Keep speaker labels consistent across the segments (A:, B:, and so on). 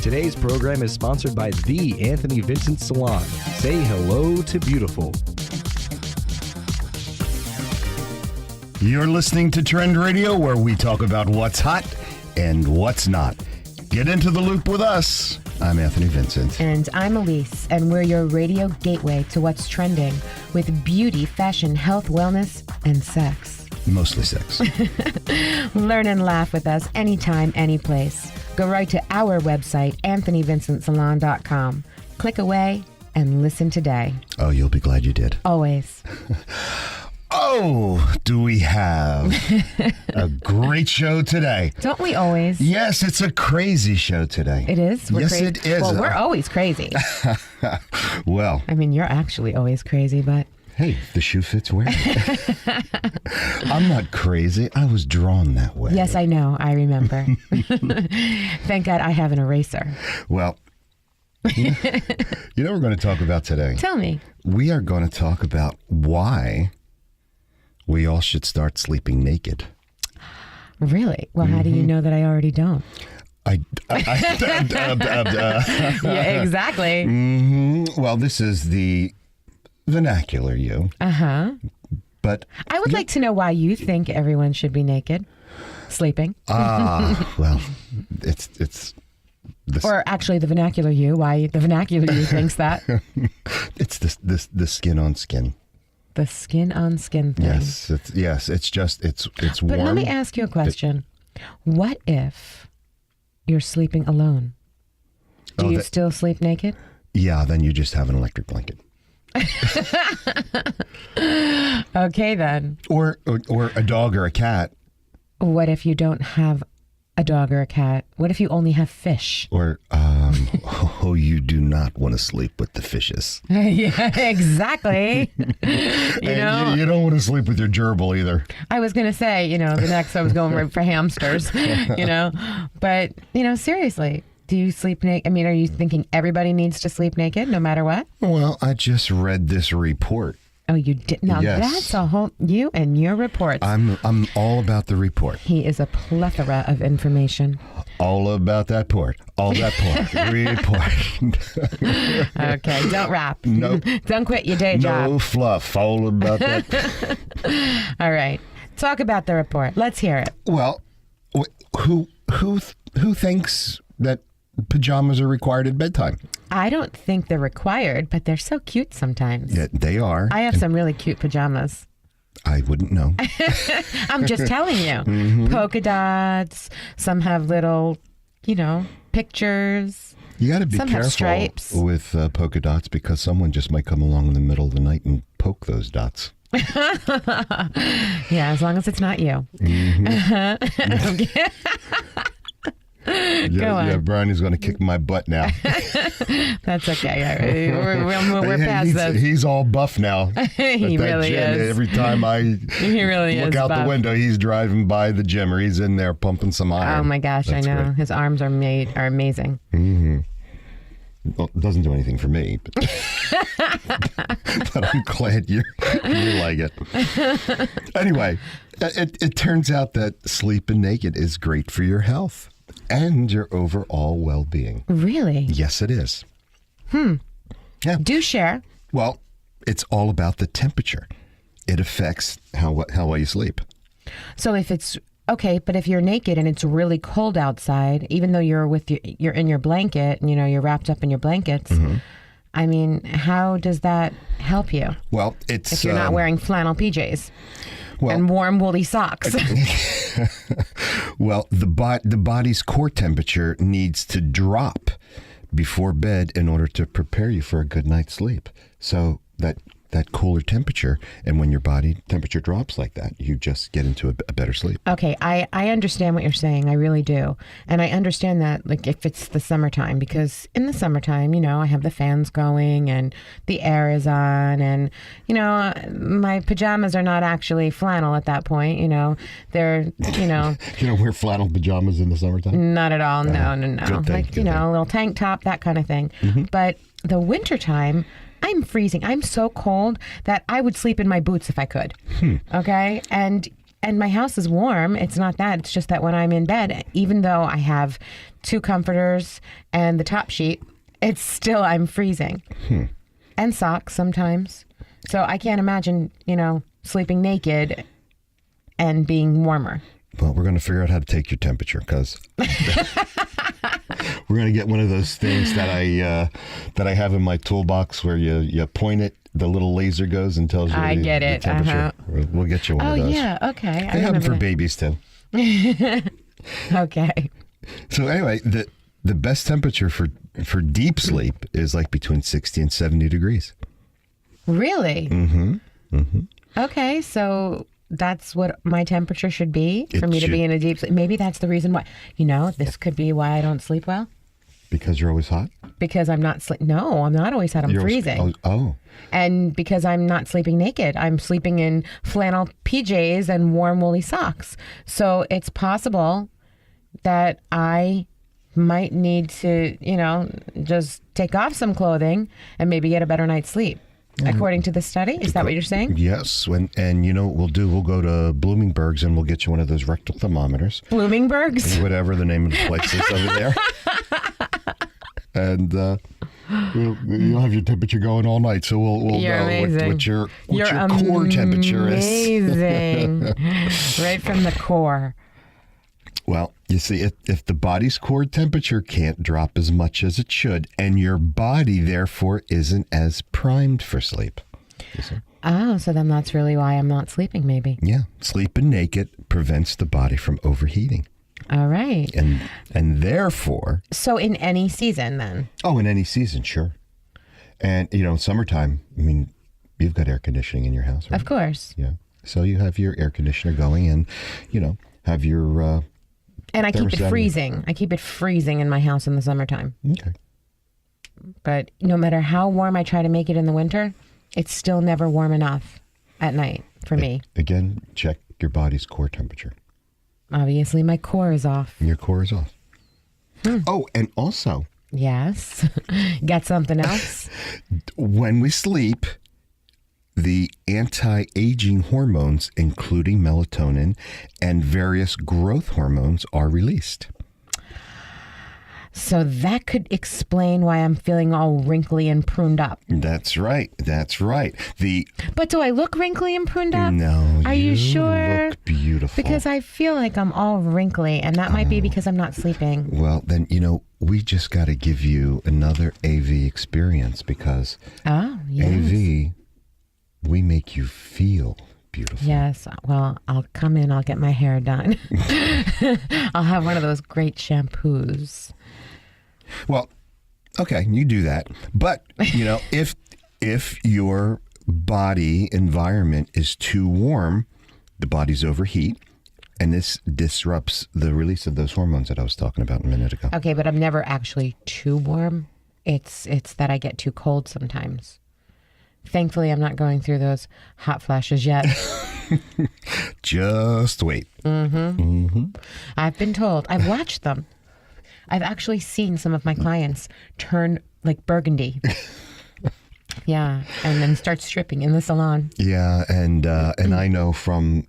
A: Today's program is sponsored by The Anthony Vincent Salon. Say hello to beautiful.
B: You're listening to Trend Radio, where we talk about what's hot and what's not. Get into the loop with us. I'm Anthony Vincent.
C: And I'm Elise, and we're your radio gateway to what's trending with beauty, fashion, health, wellness, and sex.
B: Mostly sex.
C: Learn and laugh with us anytime, any place. Go right to our website, anthonyvincentsalon.com. Click away and listen today.
B: Oh, you'll be glad you did.
C: Always.
B: Oh, do we have a great show today?
C: Don't we always?
B: Yes, it's a crazy show today.
C: It is? We're
B: yes,
C: crazy.
B: it is.
C: Well, we're always crazy.
B: Well.
C: I mean, you're actually always crazy, but...
B: Hey, the shoe fits wearing it. I'm not crazy. I was drawn that way.
C: Yes, I know. I remember. Thank God I have an eraser.
B: Well, you know what we're going to talk about today?
C: Tell me.
B: We are going to talk about why we all should start sleeping naked.
C: Really? Well, how do you know that I already don't?
B: Yeah,
C: exactly.
B: Well, this is the vernacular you.
C: Uh-huh.
B: But
C: I would like to know why you think everyone should be naked, sleeping.
B: Well, it's this,
C: or actually the vernacular you, why the vernacular you thinks that.
B: it's the skin on skin.
C: The skin on skin thing.
B: Yes, it's warm.
C: But let me ask you a question. What if you're sleeping alone? Do you still sleep naked?
B: Yeah, then you just have an electric blanket.
C: Okay, then.
B: Or a dog or a cat.
C: What if you don't have a dog or a cat? What if you only have fish?
B: Or, you do not want to sleep with the fishes.
C: Yeah, exactly.
B: You don't want to sleep with your gerbil either.
C: I was going to say, the next I was going right for hamsters, But, seriously. Do you sleep naked? I mean, are you thinking everybody needs to sleep naked no matter what?
B: Well, I just read this report.
C: Oh, you did? Now,
B: yes.
C: That's a whole... You and your reports.
B: I'm all about the report.
C: He is a plethora of information.
B: All about that port. All that port. Report.
C: Okay, don't rap.
B: No.
C: Don't quit your day job.
B: No fluff. All about that.
C: All right. Talk about the report. Let's hear it.
B: Well, who thinks that pajamas are required at bedtime?
C: I don't think they're required, but they're so cute sometimes.
B: Yeah, they are.
C: I have some really cute pajamas.
B: I wouldn't know.
C: I'm just telling you. Mm-hmm. Polka dots. Some have little, pictures.
B: You got to be
C: some have
B: careful
C: stripes.
B: with polka dots because someone just might come along in the middle of the night and poke those dots.
C: Yeah, as long as it's not you.
B: Mm-hmm.
C: Go on.
B: Yeah, Brian's going to kick my butt now.
C: That's okay. We're past this.
B: He's all buff now.
C: He really is.
B: Every time I look out the window, he's driving by the gym or he's in there pumping some iron.
C: Oh my gosh, I know. Great. His arms are amazing.
B: Mm-hmm. Well, it doesn't do anything for me, but, but I'm glad you like it. Anyway, it turns out that sleeping naked is great for your health and your overall well-being.
C: Really?
B: Yes, it is. Yeah.
C: Do share.
B: Well, it's all about the temperature. It affects how well you sleep.
C: So if it's okay, but if you're naked and it's really cold outside, even though you're in your blanket and you're wrapped up in your blankets, mm-hmm. I mean, how does that help you?
B: Well, it's
C: if you're not wearing flannel PJs and warm woolly socks.
B: Well, the body's core temperature needs to drop before bed in order to prepare you for a good night's sleep. So that cooler temperature, and when your body temperature drops like that, you just get into a better sleep.
C: Okay, I understand what you're saying. I really do. And I understand that, like, if it's the summertime, because in the summertime, I have the fans going and the air is on, and, my pajamas are not actually flannel at that point. They're,
B: You don't wear flannel pajamas in the summertime?
C: Not at all. No.
B: Good thing,
C: like, a little tank top, that kind of thing. Mm-hmm. But the wintertime, I'm freezing. I'm so cold that I would sleep in my boots if I could. Okay? And and my house is warm. It's not that. It's just that when I'm in bed, even though I have 2 comforters and the top sheet, it's still, I'm freezing. And socks sometimes. So I can't imagine, sleeping naked and being warmer.
B: Well, we're going to figure out how to take your temperature because we're going to get one of those things that I have in my toolbox where you point it, the little laser goes and tells you
C: I get
B: the
C: it.
B: temperature. We'll get you one of those.
C: Oh, yeah. Okay.
B: They have them for babies too.
C: Okay.
B: So anyway, the best temperature for deep sleep is like between 60 and 70 degrees.
C: Really?
B: Mm-hmm.
C: Okay. So that's what my temperature should be for
B: It
C: me to be
B: should.
C: in a deep sleep. Maybe that's the reason why. This could be why I don't sleep well.
B: Because you're always hot?
C: Because I'm not No, I'm not always hot. I'm
B: You're always-
C: freezing.
B: Oh.
C: And because I'm not sleeping naked, I'm sleeping in flannel PJs and warm woolly socks. So it's possible that I might need to, just take off some clothing and maybe get a better night's sleep. According to the study? Is that what you're saying?
B: Yes. And you know what we'll do? We'll go to Bloomingburg's and we'll get you one of those rectal thermometers.
C: Bloomingburg's?
B: Whatever the name of the place is over there. And you'll have your temperature going all night, so we'll
C: You're
B: know
C: amazing.
B: what your
C: You're
B: core temperature is.
C: Amazing. Right from the core.
B: Well, you see, if the body's core temperature can't drop as much as it should, and your body therefore isn't as primed for sleep. You see?
C: Oh, so then that's really why I'm not sleeping, maybe.
B: Yeah, sleeping naked prevents the body from overheating,
C: All right.
B: and therefore.
C: So in any season, then?
B: Oh, in any season, sure. And summertime. I mean, you've got air conditioning in your house, right?
C: Of course.
B: Yeah. So you have your air conditioner going, and have your.
C: And I keep it
B: thermostat.
C: freezing. I keep it freezing in my house in the summertime.
B: Okay.
C: But no matter how warm I try to make it in the winter, it's still never warm enough at night for me.
B: Again, check your body's core temperature.
C: Obviously, my core is off.
B: Your core is off. Oh, and also,
C: Yes. Got something else?
B: when we sleep, the anti-aging hormones, including melatonin and various growth hormones, are released.
C: So that could explain why I'm feeling all wrinkly and pruned up.
B: That's right. That's right.
C: But do I look wrinkly and pruned up?
B: No,
C: Are you sure?
B: Look beautiful.
C: Because I feel like I'm all wrinkly, and that might be because I'm not sleeping.
B: Well, then, we just got to give you another AV experience because
C: Oh, yes.
B: AV, we make you feel beautiful.
C: Yes. Well, I'll come in. I'll get my hair done. I'll have one of those great shampoos.
B: Well, okay, you do that. But, if your body environment is too warm, the body's overheat, and this disrupts the release of those hormones that I was talking about a minute ago.
C: Okay, but I'm never actually too warm. It's that I get too cold sometimes. Thankfully, I'm not going through those hot flashes yet.
B: Just wait.
C: I've been told. I've watched them. I've actually seen some of my clients turn like burgundy. Yeah, and then start stripping in the salon.
B: Yeah, and I know from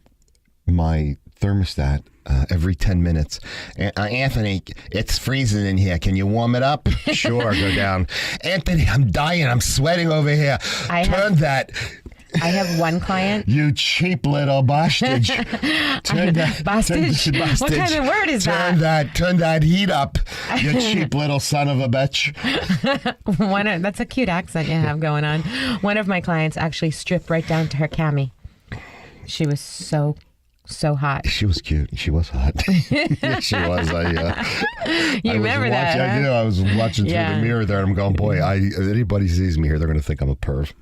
B: my thermostat every 10 minutes, Anthony, it's freezing in here. Can you warm it up? Sure, go down. Anthony, I'm dying. I'm sweating over here.
C: I have one client.
B: You cheap little bostage.
C: Bostage? What kind of word is that?
B: Turn that heat up, you cheap little son of a bitch.
C: That's a cute accent you have going on. One of my clients actually stripped right down to her cami. She was so hot.
B: She was cute. She was hot. Yes, she was.
C: You remember that?
B: I do. I was watching through the mirror there, and I'm going, boy, if anybody sees me here, they're going to think I'm a perv.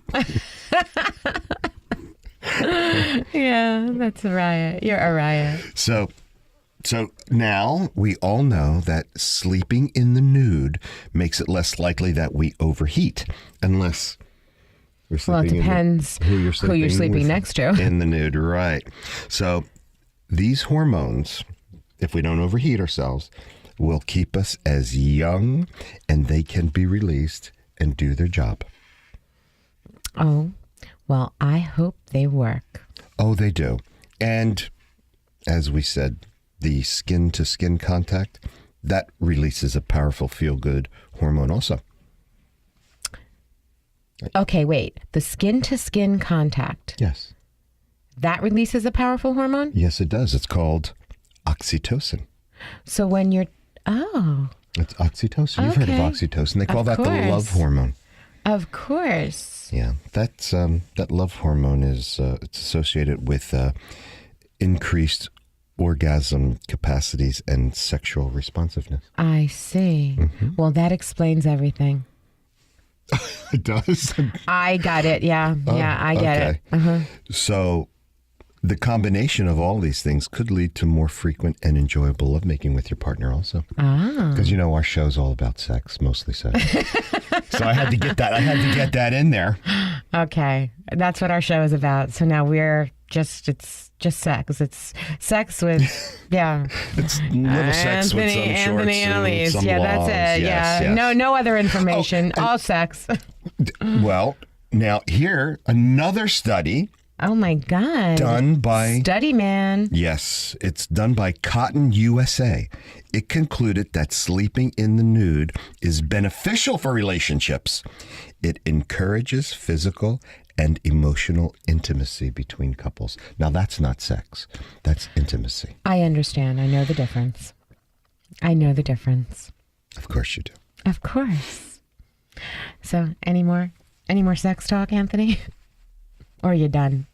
C: Yeah, that's a riot. You're a riot.
B: So now we all know that sleeping in the nude makes it less likely that we overheat, unless we're sleeping.
C: Well, it depends
B: who you're
C: sleeping
B: with
C: next to.
B: in the nude, right? So these hormones, if we don't overheat ourselves, will keep us as young, and they can be released and do their job.
C: Oh, well, I hope they work.
B: Oh, they do. And as we said, the skin to skin contact, that releases a powerful feel good hormone also.
C: Okay, wait. The skin to skin contact,
B: Yes.
C: that releases a powerful hormone?
B: Yes, it does. It's called oxytocin.
C: So when you're, oh,
B: It's oxytocin. You've heard of
C: Okay.
B: oxytocin. They call
C: Of
B: that the love
C: course.
B: hormone.
C: of course.
B: Yeah, that's that love hormone is it's associated with increased orgasm capacities and sexual responsiveness.
C: I see. Well, that explains everything.
B: It does.
C: I got it. Yeah. Yeah, I get it.
B: Okay. So the combination of all these things could lead to more frequent and enjoyable lovemaking with your partner also.
C: Ah.
B: Because our show's all about sex, mostly sex. So I had to get that in there.
C: Okay. That's what our show is about. So now it's just sex. It's sex with, yeah.
B: It's little sex with some
C: Anthony
B: shorts
C: and
B: and
C: Elise.
B: some
C: Yeah,
B: longs.
C: that's it.
B: Yes,
C: yeah.
B: yes.
C: No other information. All sex.
B: Well, now here, another study
C: Oh my God.
B: done by...
C: Study man.
B: Yes, it's done by Cotton USA. It concluded that sleeping in the nude is beneficial for relationships. It encourages physical and emotional intimacy between couples. Now, that's not sex. That's intimacy.
C: I understand. I know the difference. I know the difference.
B: Of course you do.
C: Of course. So, any more sex talk, Anthony? Or are you done?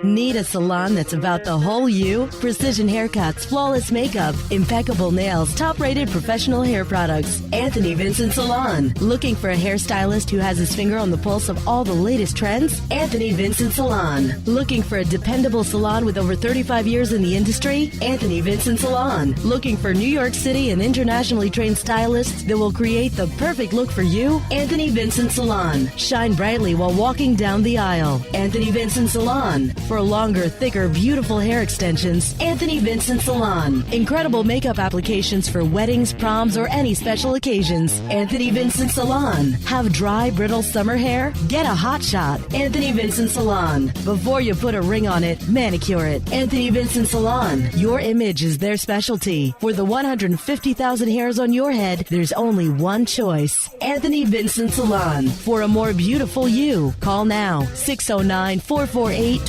D: Need a salon that's about the whole you? Precision haircuts, flawless makeup, impeccable nails, top-rated professional hair products. Anthony Vincent Salon. Looking for a hairstylist who has his finger on the pulse of all the latest trends? Anthony Vincent Salon. Looking for a dependable salon with over 35 years in the industry? Anthony Vincent Salon. Looking for New York City and internationally trained stylists that will create the perfect look for you? Anthony Vincent Salon. Shine brightly while walking down the aisle. Anthony Vincent Salon. For longer, thicker, beautiful hair extensions, Anthony Vincent Salon. Incredible makeup applications for weddings, proms, or any special occasions. Anthony Vincent Salon. Have dry, brittle summer hair? Get a hot shot. Anthony Vincent Salon. Before you put a ring on it, manicure it. Anthony Vincent Salon. Your image is their specialty. For the 150,000 hairs on your head, there's only one choice. Anthony Vincent Salon. For a more beautiful you, call now 609-448-2212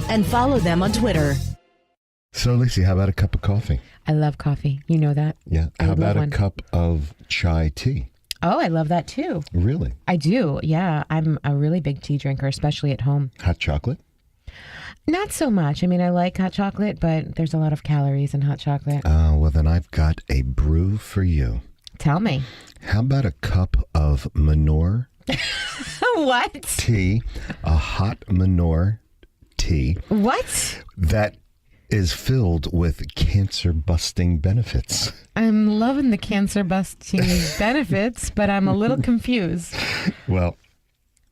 D: and follow them on Twitter.
B: So, Lacey, how about a cup of coffee?
C: I love coffee. You know that.
B: Yeah.
C: I
B: How
C: would
B: about
C: love
B: a
C: one.
B: cup of chai tea?
C: Oh, I love that too.
B: Really?
C: I do. Yeah. I'm a really big tea drinker, especially at home.
B: Hot chocolate?
C: Not so much. I mean, I like hot chocolate, but there's a lot of calories in hot chocolate.
B: Well, then I've got a brew for you.
C: Tell me.
B: How about a cup of Manor
C: What?
B: tea, a hot Manor tea
C: What?
B: that is filled with cancer-busting benefits?
C: I'm loving the cancer busting benefits, but I'm a little confused.
B: Well,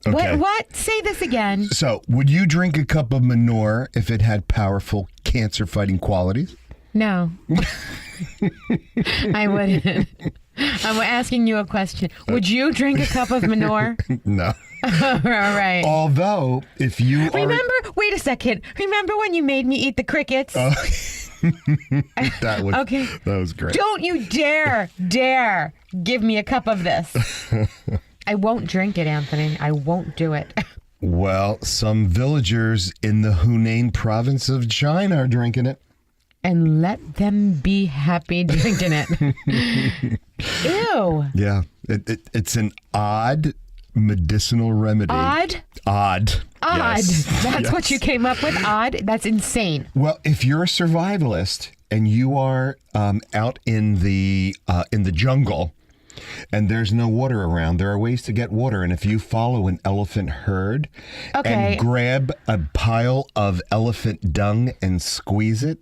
B: okay.
C: What? Say this again.
B: So, would you drink a cup of Manor if it had powerful cancer-fighting qualities?
C: No. I wouldn't. I'm asking you a question. Would you drink a cup of Manor?
B: No.
C: All right.
B: Although, if you are...
C: Remember? Wait a second. Remember when you made me eat the crickets?
B: That was,
C: Okay.
B: That was great.
C: Don't you dare give me a cup of this. I won't drink it, Anthony. I won't do it.
B: Well, some villagers in the Hunan province of China are drinking it.
C: And let them be happy drinking it. Ew.
B: Yeah. It's an odd medicinal remedy.
C: Odd?
B: Odd. Yes.
C: That's
B: Yes.
C: what you came up with? Odd? That's insane.
B: Well, if you're a survivalist and you are out in the jungle and there's no water around, there are ways to get water. And if you follow an elephant herd
C: Okay.
B: and grab a pile of elephant dung and squeeze it,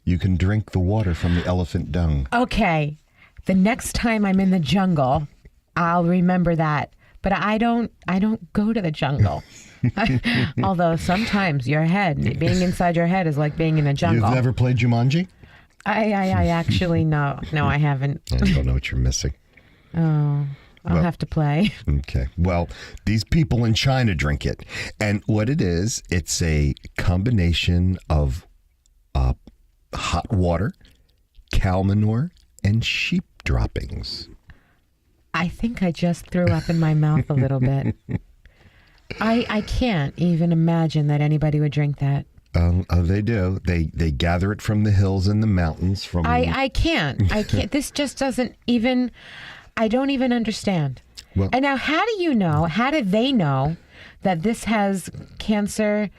B: you can drink the water from the elephant dung.
C: Okay. The next time I'm in the jungle, I'll remember that. But I don't go to the jungle. Although sometimes being inside your head is like being in a jungle.
B: You've never played Jumanji?
C: I actually no, I haven't.
B: I don't know what you're missing.
C: Oh. I'll have to play.
B: Okay. Well, these people in China drink it. And what it is, it's a combination of hot water, cow manure, and sheep droppings.
C: I think I just threw up in my mouth a little bit. I can't even imagine that anybody would drink that.
B: They do. They gather it from the hills and the mountains.
C: I can't. This just doesn't even... I don't even understand.
B: Well,
C: And now, how do they know that this has cancer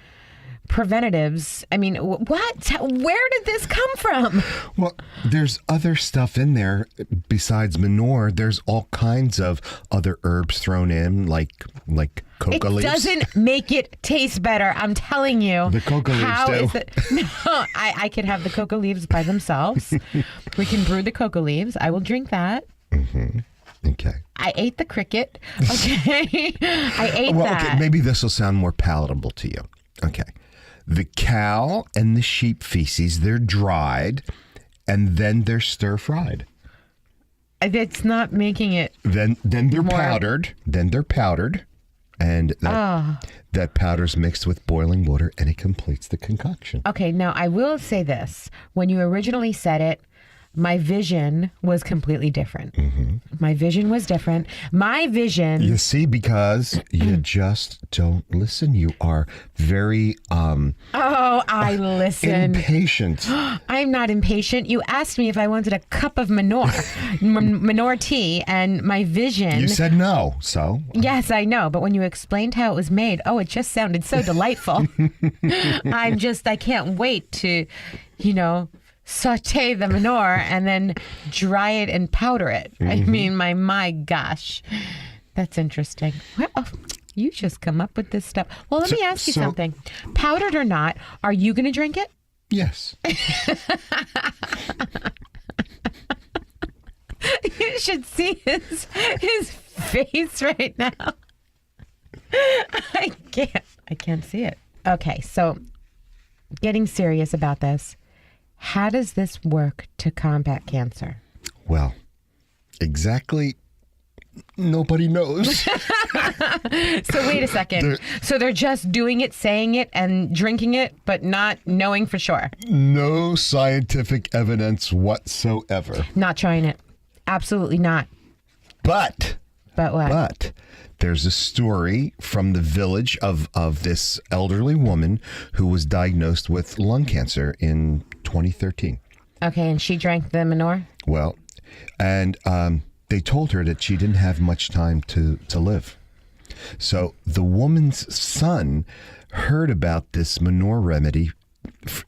C: preventatives? I mean, what? Where did this come from?
B: well, there's other stuff in there besides manure. There's all kinds of other herbs thrown in, like coca leaves.
C: It doesn't make it taste better. I'm telling you.
B: The coca leaves do.
C: No, I could have the coca leaves by themselves. We can brew the coca leaves. I will drink that.
B: Mm-hmm. Okay.
C: I ate the cricket. Okay. I ate that.
B: Okay, maybe this will sound more palatable to you. Okay. The cow and the sheep feces, they're dried and then they're stir fried.
C: It's not making it.
B: Then they're
C: more...
B: powdered. Then they're powdered. And that powder's mixed with boiling water and it completes the concoction.
C: Okay, now I will say this. When you originally said it, my vision was completely different.
B: Mm-hmm.
C: My vision was different. My vision...
B: You see, because you just don't listen. You are very
C: I listen.
B: impatient.
C: I'm not impatient. You asked me if I wanted a cup of manure, manure tea, and my vision...
B: You said no, so...
C: Yes, I know. But when you explained how it was made, it just sounded so delightful. I can't wait to, saute the manure and then dry it and powder it. Mm-hmm. I mean, my gosh, that's interesting. Well, you just come up with this stuff. Well, let me ask you something. Powdered or not, are you going to drink it?
B: Yes.
C: You should see his face right now. I can't see it. Okay, so getting serious about this. How does this work to combat cancer?
B: Well, exactly. Nobody knows.
C: So wait a second. So they're just doing it, saying it, and drinking it, but not knowing for sure.
B: No scientific evidence whatsoever.
C: Not trying it. Absolutely not.
B: But
C: what?
B: But there's a story from the village of this elderly woman who was diagnosed with lung cancer in 2013.
C: Okay, and she drank the manure?
B: Well, and they told her that she didn't have much time to live. So the woman's son heard about this manure remedy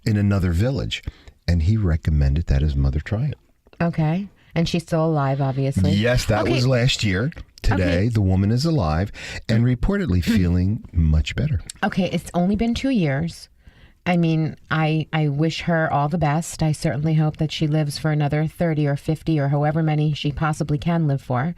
B: in another village, and he recommended that his mother try it.
C: Okay. And she's still alive, obviously.
B: Yes, that was last year. Today, the woman is alive and reportedly feeling much better.
C: Okay, it's only been 2 years. I mean, I wish her all the best. I certainly hope that she lives for another 30 or 50 or however many she possibly can live for.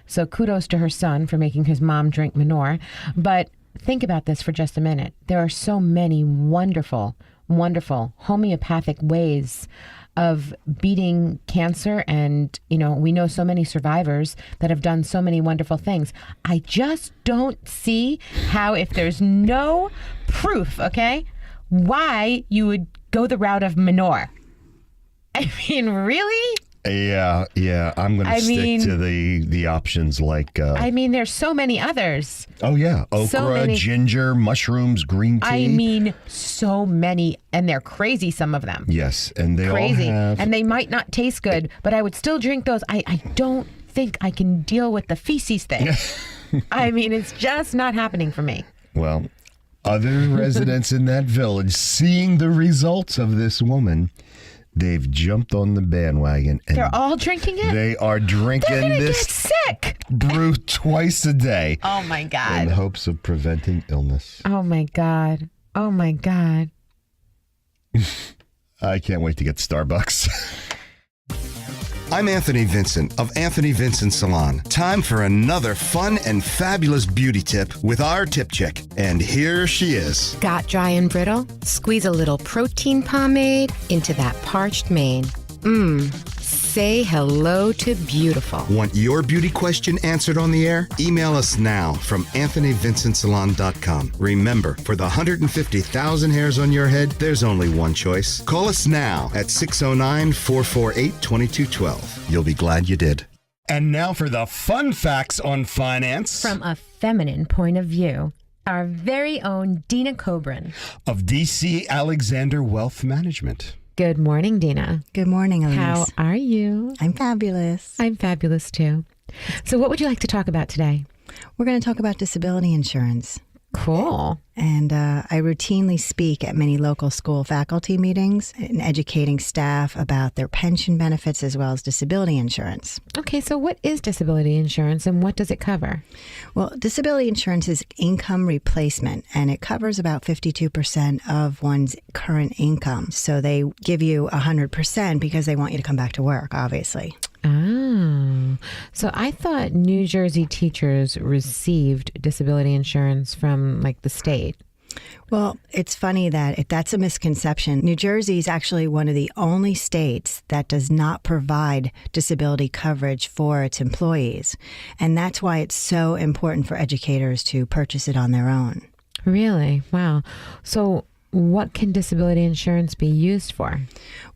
C: So kudos to her son for making his mom drink manure. But think about this for just a minute. There are so many wonderful, wonderful homeopathic ways of beating cancer, and we know so many survivors that have done so many wonderful things. I just don't see how, if there's no proof, why you would go the route of manure. I mean, really?
B: Yeah. I'm going to stick to the options like...
C: I mean, there's so many others.
B: Oh, yeah. Okra, ginger, mushrooms, green tea.
C: I mean, so many. And they're crazy, some of them.
B: Yes, and they
C: crazy.
B: all have...
C: And they might not taste good, but I would still drink those. I don't think I can deal with the feces thing. I mean, it's just not happening for me.
B: Well, other residents in that village, seeing the results of this woman... They've jumped on the bandwagon. And
C: they're all drinking it?
B: They are drinking this
C: get sick.
B: brew twice a day.
C: Oh, my God.
B: In hopes of preventing illness.
C: Oh, my God. Oh, my God.
B: I can't wait to get Starbucks.
E: I'm Anthony Vincent of Anthony Vincent Salon. Time for another fun and fabulous beauty tip with our tip chick. And here she is.
F: Got dry and brittle? Squeeze a little protein pomade into that parched mane.
C: Say hello to beautiful.
E: Want your beauty question answered on the air? Email us now from AnthonyVincentSalon.com. Remember, for the 150,000 hairs on your head, there's only one choice. Call us now at 609-448-2212. You'll be glad you did.
F: And now for the fun facts on finance
C: From a feminine point of view, our very own Dina Cobran.
F: of DC Alexander Wealth Management.
C: Good morning, Dina.
G: Good morning, Elise.
C: How are you?
G: I'm fabulous.
C: I'm fabulous too. So what would you like to talk about today?
G: We're going to talk about disability insurance.
C: Cool.
G: And I routinely speak at many local school faculty meetings and educating staff about their pension benefits as well as disability insurance.
C: Okay, so what is disability insurance and what does it cover?
G: Well, disability insurance is income replacement, and it covers about 52% of one's current income. So they give you 100% because they want you to come back to work, obviously.
C: Oh, so I thought New Jersey teachers received disability insurance from like the state.
G: Well, it's funny that that's a misconception. New Jersey is actually one of the only states that does not provide disability coverage for its employees. And that's why it's so important for educators to purchase it on their own.
C: Really? Wow. So what can disability insurance be used for?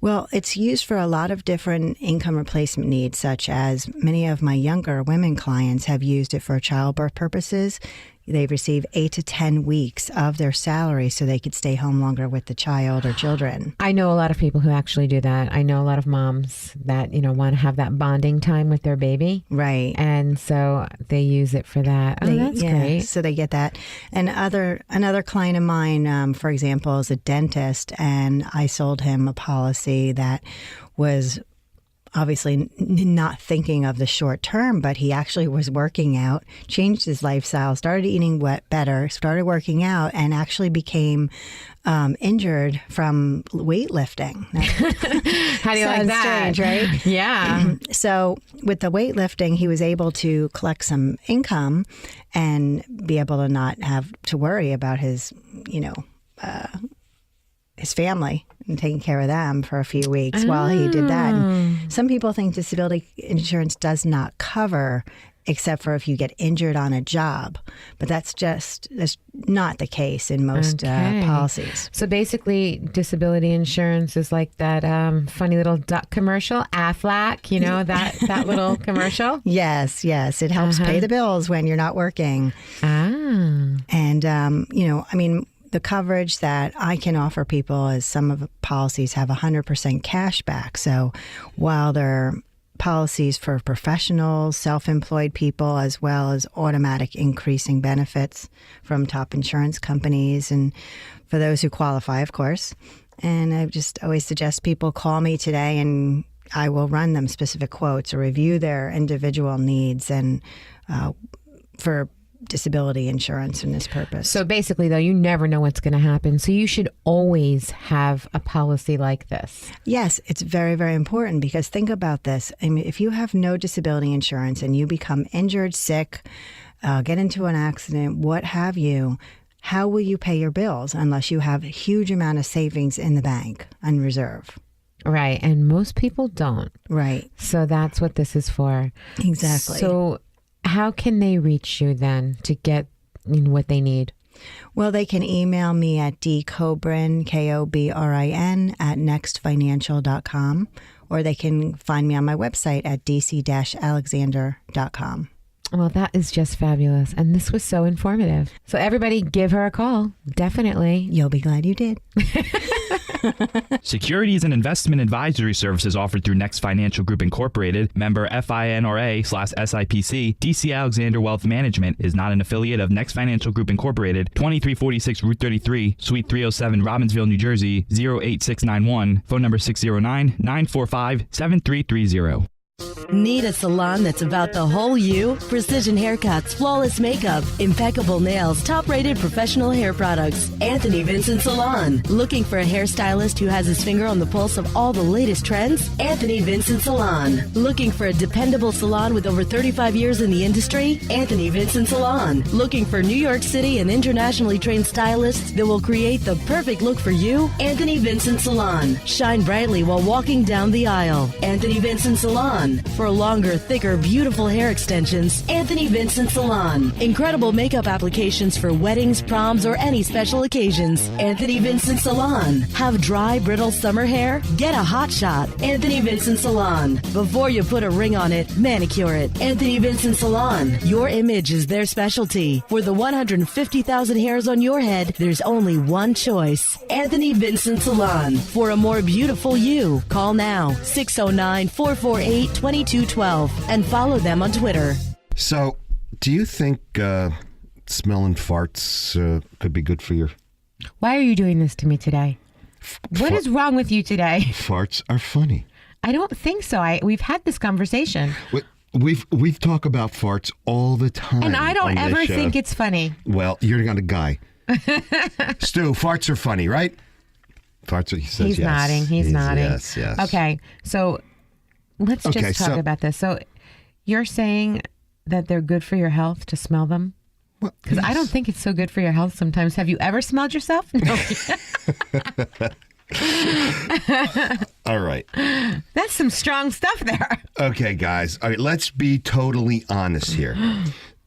G: Well, it's used for a lot of different income replacement needs, such as many of my younger women clients have used it for childbirth purposes. They receive 8 to 10 weeks of their salary so they could stay home longer with the child or children.
C: I know a lot of people who actually do that. I know a lot of moms that, want to have that bonding time with their baby.
G: Right.
C: And so they use it for that. Oh, that's great.
G: So they get that. And another client of mine, for example, is a dentist, and I sold him a policy that was obviously not thinking of the short term, but he actually was working out, changed his lifestyle, started eating better, started working out, and actually became injured from weightlifting.
C: How do you like that?
G: Strange, right?
C: Yeah.
G: So with the weightlifting, he was able to collect some income and be able to not have to worry about his family and taking care of them for a few weeks while he did that. And some people think disability insurance does not cover except for if you get injured on a job. But that's not the case in most policies.
C: So basically, disability insurance is like that funny little duck commercial, Aflac, that little commercial?
G: Yes. It helps pay the bills when you're not working. And, the coverage that I can offer people is some of the policies have 100% cash back. So while they're policies for professionals, self-employed people, as well as automatic increasing benefits from top insurance companies, and for those who qualify, of course. And I just always suggest people call me today and I will run them specific quotes or review their individual needs and for disability insurance in this purpose.
C: So basically, though, you never know what's going to happen. So you should always have a policy like this.
G: Yes, it's very, very important because think about this. I mean, if you have no disability insurance and you become injured, sick, get into an accident, what have you, how will you pay your bills unless you have a huge amount of savings in the bank and reserve?
C: Right. And most people don't.
G: Right.
C: So that's what this is for.
G: Exactly.
C: So how can they reach you then to get what they need?
G: Well, they can email me at dcobrin, Kobrin, at nextfinancial.com, or they can find me on my website at dc-alexander.com.
C: Well, that is just fabulous. And this was so informative. So everybody give her a call. Definitely.
G: You'll be glad you did.
H: Securities and investment advisory services offered through Next Financial Group Incorporated, member FINRA/SIPC. DC Alexander Wealth Management is not an affiliate of Next Financial Group Incorporated, 2346 Route 33, Suite 307, Robbinsville, New Jersey, 08691, phone number 609-945-7330.
D: Need a salon that's about the whole you? Precision haircuts, flawless makeup, impeccable nails, top-rated professional hair products. Anthony Vincent Salon. Looking for a hairstylist who has his finger on the pulse of all the latest trends? Anthony Vincent Salon. Looking for a dependable salon with over 35 years in the industry? Anthony Vincent Salon. Looking for New York City and internationally trained stylists that will create the perfect look for you? Anthony Vincent Salon. Shine brightly while walking down the aisle. Anthony Vincent Salon. For longer, thicker, beautiful hair extensions, Anthony Vincent Salon. Incredible makeup applications for weddings, proms, or any special occasions. Anthony Vincent Salon. Have dry, brittle summer hair? Get a hot shot. Anthony Vincent Salon. Before you put a ring on it, manicure it. Anthony Vincent Salon. Your image is their specialty. For the 150,000 hairs on your head, there's only one choice. Anthony Vincent Salon. For a more beautiful you, call now 609-448-2212 and follow them on Twitter.
B: So, do you think smelling farts could be good for your...
C: Why are you doing this to me today? What is wrong with you today?
B: Farts are funny.
C: I don't think so. We've had this conversation.
B: We've talked about farts all the time.
C: And I don't ever think it's funny.
B: Well, you're not a guy. Stu, farts are funny, right? Farts are, he says
C: He's
B: yes.
C: nodding. He's nodding.
B: Yes, yes.
C: Okay, so let's just talk about this. So you're saying that they're good for your health to smell them? Because I don't think it's so good for your health sometimes. Have you ever smelled yourself? No.
B: All right.
C: That's some strong stuff there.
B: Okay, guys. All right, let's be totally honest here.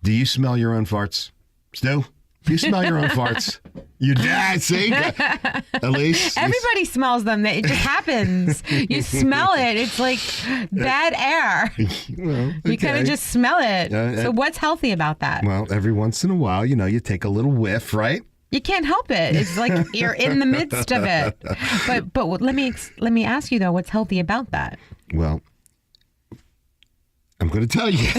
B: Do you smell your own farts? Stu? Do you smell your own farts? You did, see? Elise?
C: Everybody smells them. It just happens. You smell it. It's like bad air.
B: Well, okay.
C: You kind of just smell it. So what's healthy about that?
B: Well, every once in a while, you take a little whiff, right?
C: You can't help it. It's like you're in the midst of it. But let me ask you though, what's healthy about that?
B: Well, I'm going to tell you.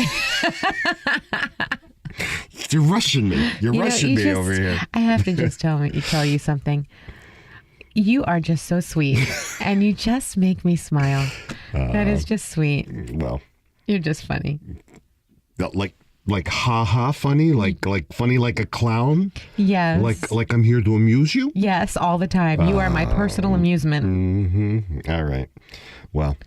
B: You're rushing me. You're rushing me over here.
C: I have to just tell you something. You are just so sweet, and you just make me smile. That is just sweet.
B: Well,
C: you're just funny.
B: Like ha ha funny, like funny like a clown.
C: Yes.
B: Like I'm here to amuse you.
C: Yes, all the time. You are my personal amusement.
B: Mm-hmm. All right. Well,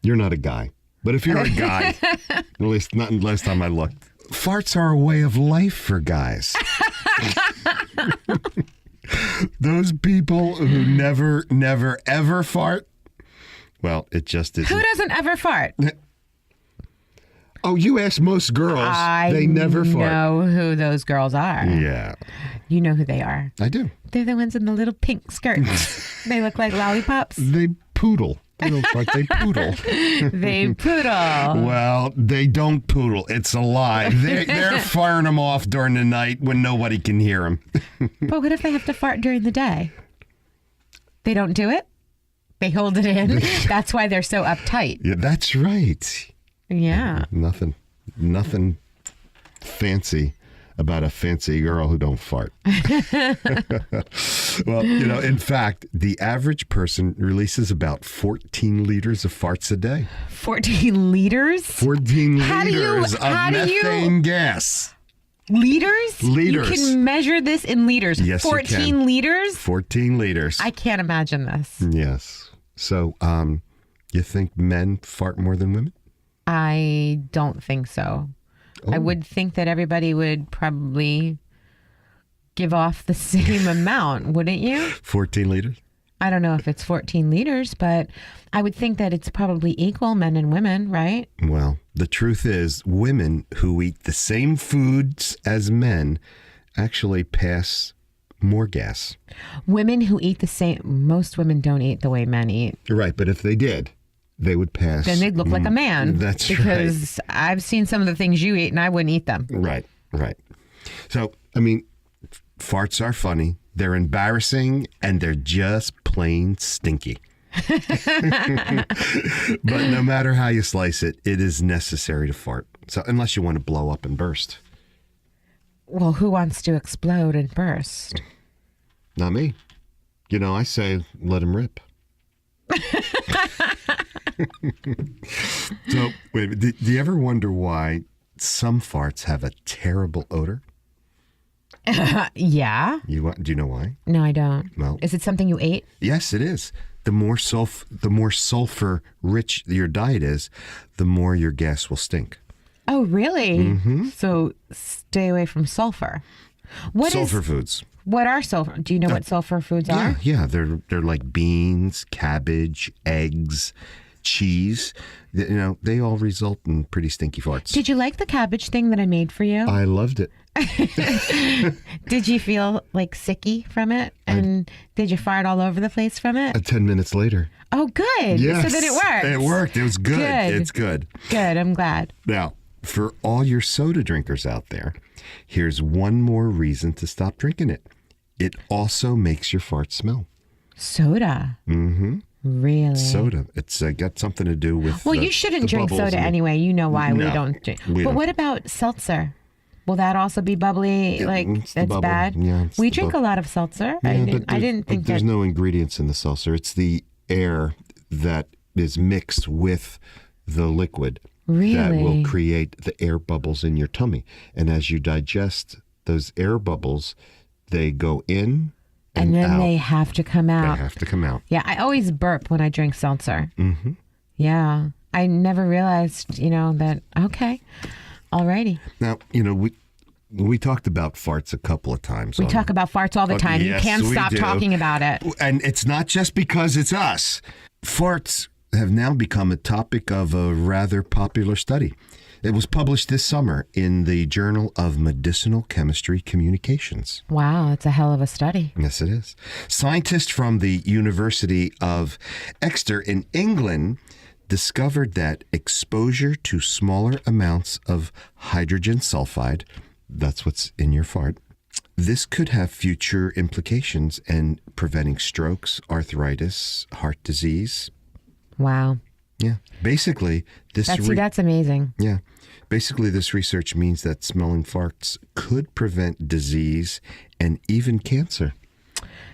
B: you're not a guy, but if you're a guy, at least not last time I looked. Farts are a way of life for guys. Those people who never, ever fart. Well, it just isn't.
C: Who doesn't ever fart?
B: Oh, you ask most girls. They never fart.
C: I know who those girls are.
B: Yeah.
C: You know who they are.
B: I do.
C: They're the ones in the little pink skirts. They look like lollipops.
B: They poodle. They don't fart, they poodle.
C: They poodle.
B: Well, they don't poodle. It's a lie. They're firing them off during the night when nobody can hear them.
C: But what if they have to fart during the day? They don't do it? They hold it in? That's why they're so uptight.
B: Yeah, that's right.
C: Yeah.
B: Nothing fancy about a fancy girl who don't fart. Well, in fact, the average person releases about 14 liters of farts a day.
C: 14 liters?
B: 14 liters of methane gas.
C: Liters?
B: Liters.
C: You can measure this in liters.
B: Yes,
C: 14
B: you can.
C: liters?
B: 14 liters.
C: I can't imagine this.
B: Yes. So, you think men fart more than women?
C: I don't think so.
B: Oh.
C: I would think that everybody would probably give off the same amount, wouldn't you?
B: 14 liters?
C: I don't know if it's 14 liters, but I would think that it's probably equal, men and women, right?
B: Well, the truth is, women who eat the same foods as men actually pass more gas.
C: Women who eat the same, most women don't eat the way men eat.
B: Right, but if they did, they would pass.
C: Then they'd look like a man.
B: That's
C: because I've seen some of the things you eat and I wouldn't eat them.
B: Right. So, farts are funny. They're embarrassing and they're just plain stinky. But no matter how you slice it, it is necessary to fart. So unless you want to blow up and burst.
C: Well, who wants to explode and burst?
B: Not me. I say let him rip. So, wait, do you ever wonder why some farts have a terrible odor?
C: Yeah.
B: Do you know why?
C: No, I don't.
B: Well,
C: Is it something you ate?
B: yes, it is. The more sulfur rich your diet is, the more your gas will stink.
C: Oh, really?
B: Mm-hmm.
C: So stay away from sulfur.
B: Sulfur foods.
C: What are sulfur? Do you know what sulfur foods are?
B: Yeah. They're like beans, cabbage, eggs, cheese. They all result in pretty stinky farts.
C: Did you like the cabbage thing that I made for you?
B: I loved it.
C: Did you feel like sicky from it? And did you fart all over the place from it?
B: 10 minutes later.
C: Oh, good.
B: Yes.
C: So then it worked.
B: It worked. It was good.
C: Good.
B: It's good.
C: Good. I'm glad.
B: Now, for all your soda drinkers out there, here's one more reason to stop drinking it. It also makes your fart smell.
C: Soda.
B: Mm-hmm.
C: Really?
B: Soda. It's got something to do with.
C: Well, you shouldn't drink soda anyway. You know why we don't drink. But what about seltzer? Will that also be bubbly?
B: It's the
C: that's
B: bubble.
C: bad.
B: Yeah, it's
C: we
B: the
C: drink a lot of seltzer.
B: Yeah,
C: I didn't think
B: there's
C: that.
B: no ingredients in the seltzer. It's the air that is mixed with the liquid that will
C: Really?
B: create the air bubbles in your tummy. And as you digest those air bubbles, they go in
C: And then
B: out.
C: they have to come out.
B: They have to come out.
C: Yeah, I always burp when I drink seltzer.
B: Mm-hmm.
C: Yeah, I never realized, that. Okay, alrighty.
B: Now, we talked about farts a couple of times.
C: We talk about farts all the time.
B: yes,
C: you can't
B: we
C: stop
B: do.
C: talking about it.
B: And it's not just because it's us. Farts have now become a topic of a rather popular study. It was published this summer in the Journal of Medicinal Chemistry Communications.
C: Wow, it's a hell of a study.
B: Yes, it is. Scientists from the University of Exeter in England discovered that exposure to smaller amounts of hydrogen sulfide, that's what's in your fart, this could have future implications in preventing strokes, arthritis, heart disease.
C: Wow.
B: Yeah. Basically,
C: That's amazing.
B: yeah. Basically, this research means that smelling farts could prevent disease and even cancer.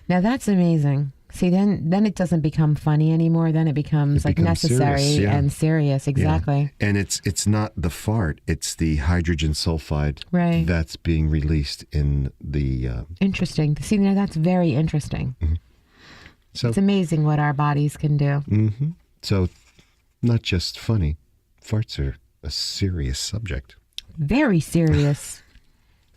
C: Now that's amazing. See, then it doesn't become funny anymore. Then it becomes like
B: becomes
C: necessary
B: serious, yeah.
C: and serious. Exactly.
B: Yeah. And it's not the fart, it's the hydrogen sulfide
C: Right.
B: that's being released in the
C: Interesting. See, now that's very interesting.
B: so
C: It's amazing what our bodies can do.
B: so not just funny. Farts are a serious subject.
C: Very serious.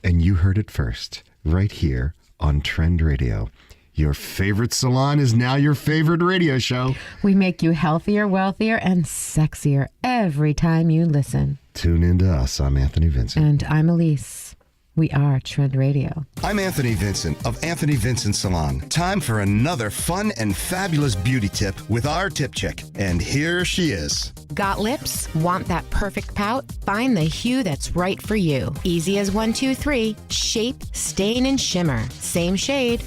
B: And you heard it first, right here on Trend Radio. Your favorite salon is now your favorite radio show.
C: We make you healthier, wealthier, and sexier every time you listen.
B: Tune into us. I'm Anthony Vincent.
C: And I'm Elise. We are Trend Radio.
E: I'm Anthony Vincent of Anthony Vincent Salon. Time for another fun and fabulous beauty tip with our tip chick. And here she is.
I: Got lips? Want that perfect pout? Find the hue that's right for you. Easy as 1, 2, 3. Shape, stain, and shimmer. Same shade.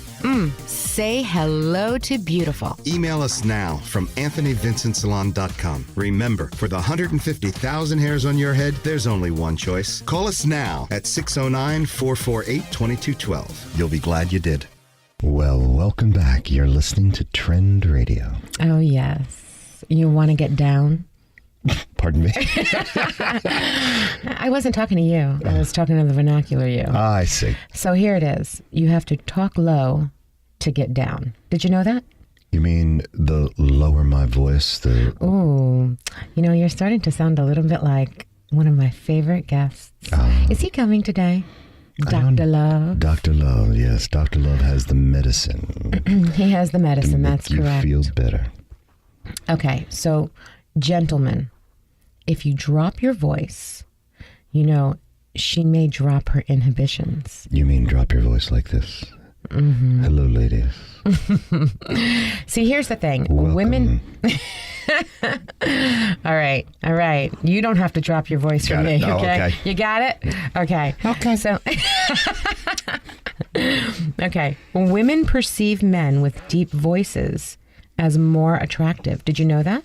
I: Say hello to beautiful.
E: Email us now from AnthonyVincentSalon.com. Remember, for the 150,000 hairs on your head, there's only one choice. Call us now at 609-448-2212. You'll be glad you did.
B: Well, welcome back. You're listening to Trend Radio.
C: Oh, yes. You want to get down?
B: Pardon me?
C: I wasn't talking to you. I was talking to the vernacular you.
B: I see.
C: So here it is. You have to talk low to get down. Did you know that?
B: You mean the lower my voice, the...
C: Ooh, you're starting to sound a little bit like one of my favorite guests. Is he coming today? Dr. Love.
B: Dr. Love, yes. Dr. Love has the medicine.
C: He has the medicine,
B: to
C: that's
B: make
C: correct.
B: you feel better.
C: Okay, so gentlemen, if you drop your voice, she may drop her inhibitions.
B: You mean drop your voice like this? Mm-hmm. Hello, ladies.
C: See, here's the thing.
B: Welcome.
C: Women... All right. You don't have to drop your voice for
B: Got
C: me,
B: it. Oh,
C: okay?
B: okay.
C: You got it? Okay. Okay. So, okay. Women perceive men with deep voices as more attractive. Did you know that?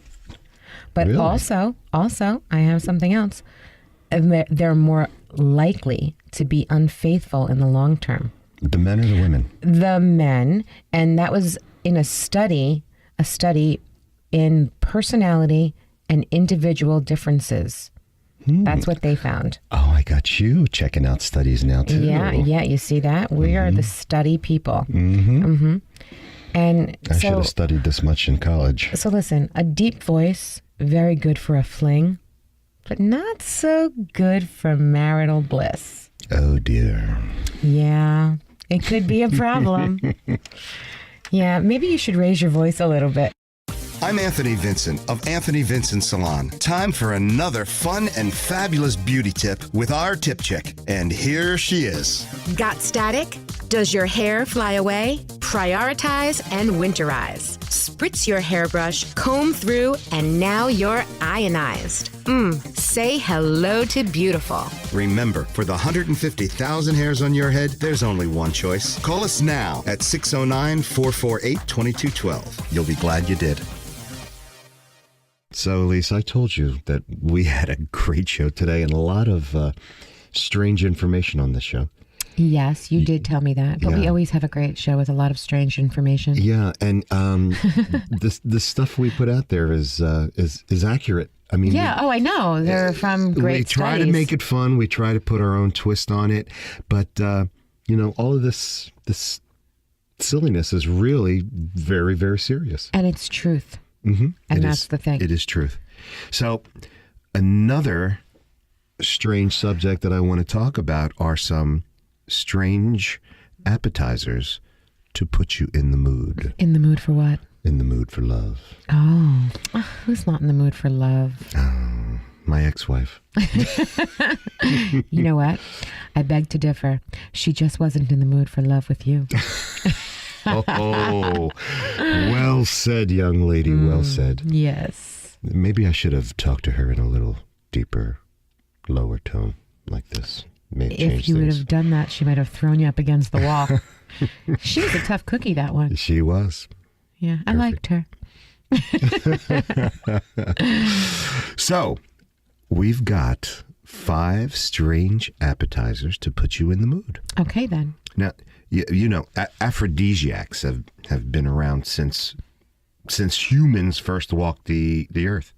C: But
B: Really?
C: also, I have something else. They're more likely to be unfaithful in the long term.
B: The men or the women?
C: The men, and that was in a study in personality and individual differences. That's what they found.
B: Oh, I got you checking out studies now, too.
C: Yeah, you see that? We are the study people. And
B: I should have studied this much in college.
C: So listen, a deep voice, very good for a fling, but not so good for marital bliss.
B: Oh, dear.
C: Yeah, it could be a problem. Yeah, maybe you should raise your voice a little bit.
E: I'm Anthony Vincent of Anthony Vincent Salon. Time for another fun and fabulous beauty tip with our tip chick. And here she is.
I: Got static? Does your hair fly away? Prioritize and winterize. Spritz your hairbrush, comb through, and now you're ionized. Say hello to beautiful.
E: Remember, for the 150,000 hairs on your head, there's only one choice. Call us now at 609-448-2212. You'll be glad you did.
B: So, Lisa, I told you that we had a great show today and a lot of strange information on this show.
C: Yes, you did tell me that, but we always have a great show with a lot of strange information.
B: Yeah, and the stuff we put out there is accurate. I mean,
C: I know. They're from great
B: We try
C: studies.
B: to make it fun. We try to put our own twist on it, but all of this silliness is really very, very serious.
C: And it's truth.
B: Mm-hmm.
C: And that's the thing.
B: It is truth. So another strange subject that I want to talk about are some strange appetizers to put you in the mood.
C: In the mood for what?
B: In the mood for love.
C: Oh, who's not in the mood for love?
B: Oh, my ex-wife.
C: You know what? I beg to differ. She just wasn't in the mood for love with you.
B: Oh, well said, young lady. Well said.
C: Yes.
B: Maybe I should have talked to her in a little deeper, lower tone like this.
C: If you would have done that, she might have thrown you up against the wall. She was a tough cookie, that one.
B: She was.
C: Yeah, I liked her.
B: So, we've got 5 strange appetizers to put you in the mood.
C: Okay, then.
B: Now, aphrodisiacs have been around since humans first walked the earth.